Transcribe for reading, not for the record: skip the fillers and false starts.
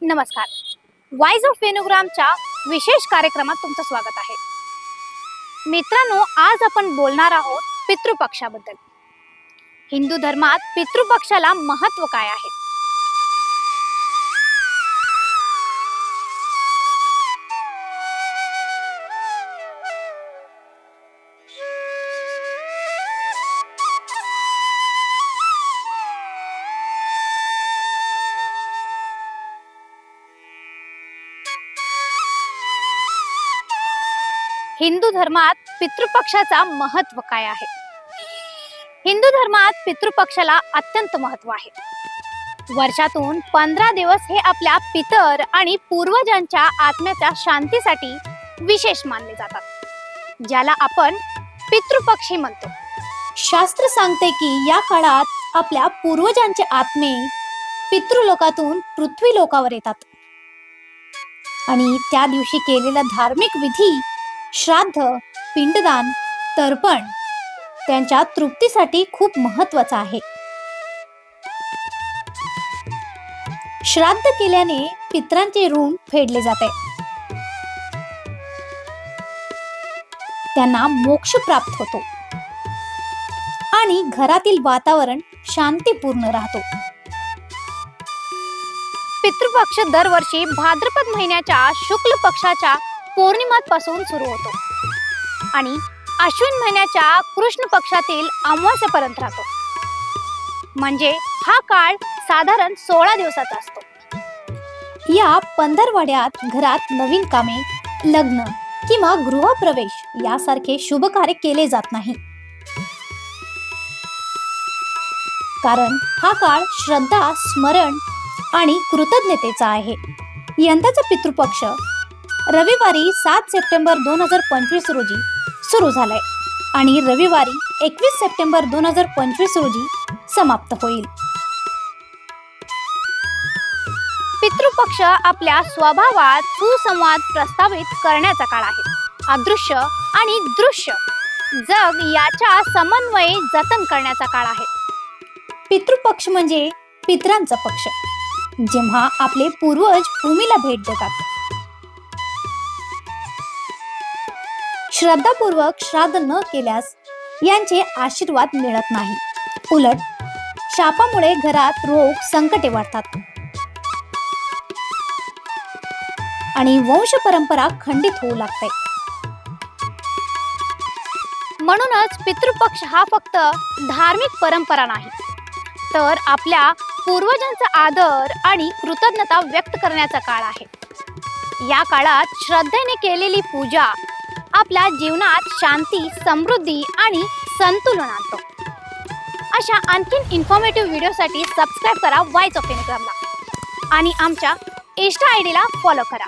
नमस्कार. Voice of फेनोग्रामच्या विशेष कार्यक्रमात तुमचं स्वागत आहे. मित्रांनो, आज आपण बोलणार आहोत पितृपक्षाबद्दल. हिंदू धर्मात पितृपक्षाला महत्त्व काय आहे? हिंदू धर्मात पितृपक्षाचा महत्त्व काय आहे? हिंदू धर्मात पितृपक्षाला अत्यंत महत्त्व आहे. वर्षातून 15 दिवस हे आपल्या पितर आणि पूर्वजांच्या आत्म्याच्या शांतीसाठी विशेष मानले जातात, ज्याला आपण पितृपक्षी म्हणतो. शास्त्र सांगते की या काळात आपल्या पूर्वजांचे आत्मे पितृलोकातून पृथ्वी लोकावर येतात आणि त्या दिवशी केलेला धार्मिक विधी, श्राद्ध, पिंडदान, तर्पण त्यांच्या तृप्तीसाठी खूप महत्त्वाचा आहे. श्राद्ध केल्याने पितरांचे ऋण फेडले जाते, त्यांना मोक्ष प्राप्त होतो आणि घरातील वातावरण शांतीपूर्ण राहतो. पितृपक्ष दरवर्षी भाद्रपद महिन्याच्या शुक्ल पक्षाच्या पौर्णिमापासून सुरू होतो आणि अश्विन महिन्याच्या कृष्ण पक्षातील अमावास्येपर्यंत राहतो. म्हणजे हा काळ साधारण 16 दिवसाचा असतो. या पंधरवड्यात घरात नवीन कामे, लग्न किंवा गृहप्रवेश यासारखे शुभ कार्य केले जात नाही, कारण हा काळ श्रद्धा, स्मरण आणि कृतज्ञतेचा आहे. यंदाचा पितृपक्ष रविवारी 7 सप्टेंबर 2025 रोजी सुरू झालाय आणि रविवारी 21 सप्टेंबर 2025 रोजी समाप्त होईल. पितृपक्ष आपल्या स्वभावात सुसंवाद प्रस्थापित करण्याचा काळ आहे. अदृश्य आणि दृश्य जग याच्या समन्वय जतन करण्याचा काळ आहे. पितृपक्ष म्हणजे पितरांचा पक्ष, जेव्हा आपले पूर्वज भूमीला भेट देतात. श्रद्धापूर्वक श्राद्ध न केल्यास यांचे आशीर्वाद मिळत नाही. उलट शापामुळे घरात रोग, संकटे वाढतात आणि वंश परंपरा खंडित होऊ लागते. म्हणूनच पितृपक्ष हा फक्त धार्मिक परंपरा नाही, तर आपल्या पूर्वजांचा आदर आणि कृतज्ञता व्यक्त करण्याचा काळ आहे. या काळात श्रद्धेने केलेली पूजा आपल्या जीवनात शांती, समृद्धी आणि संतुलन आणतो. अशा आणखीन इन्फॉर्मेटिव्ह व्हिडिओसाठी सबस्क्राईब करा वॉइस ऑफ फेनोग्रामला आणि आमच्या इंस्टा आयडीला फॉलो करा.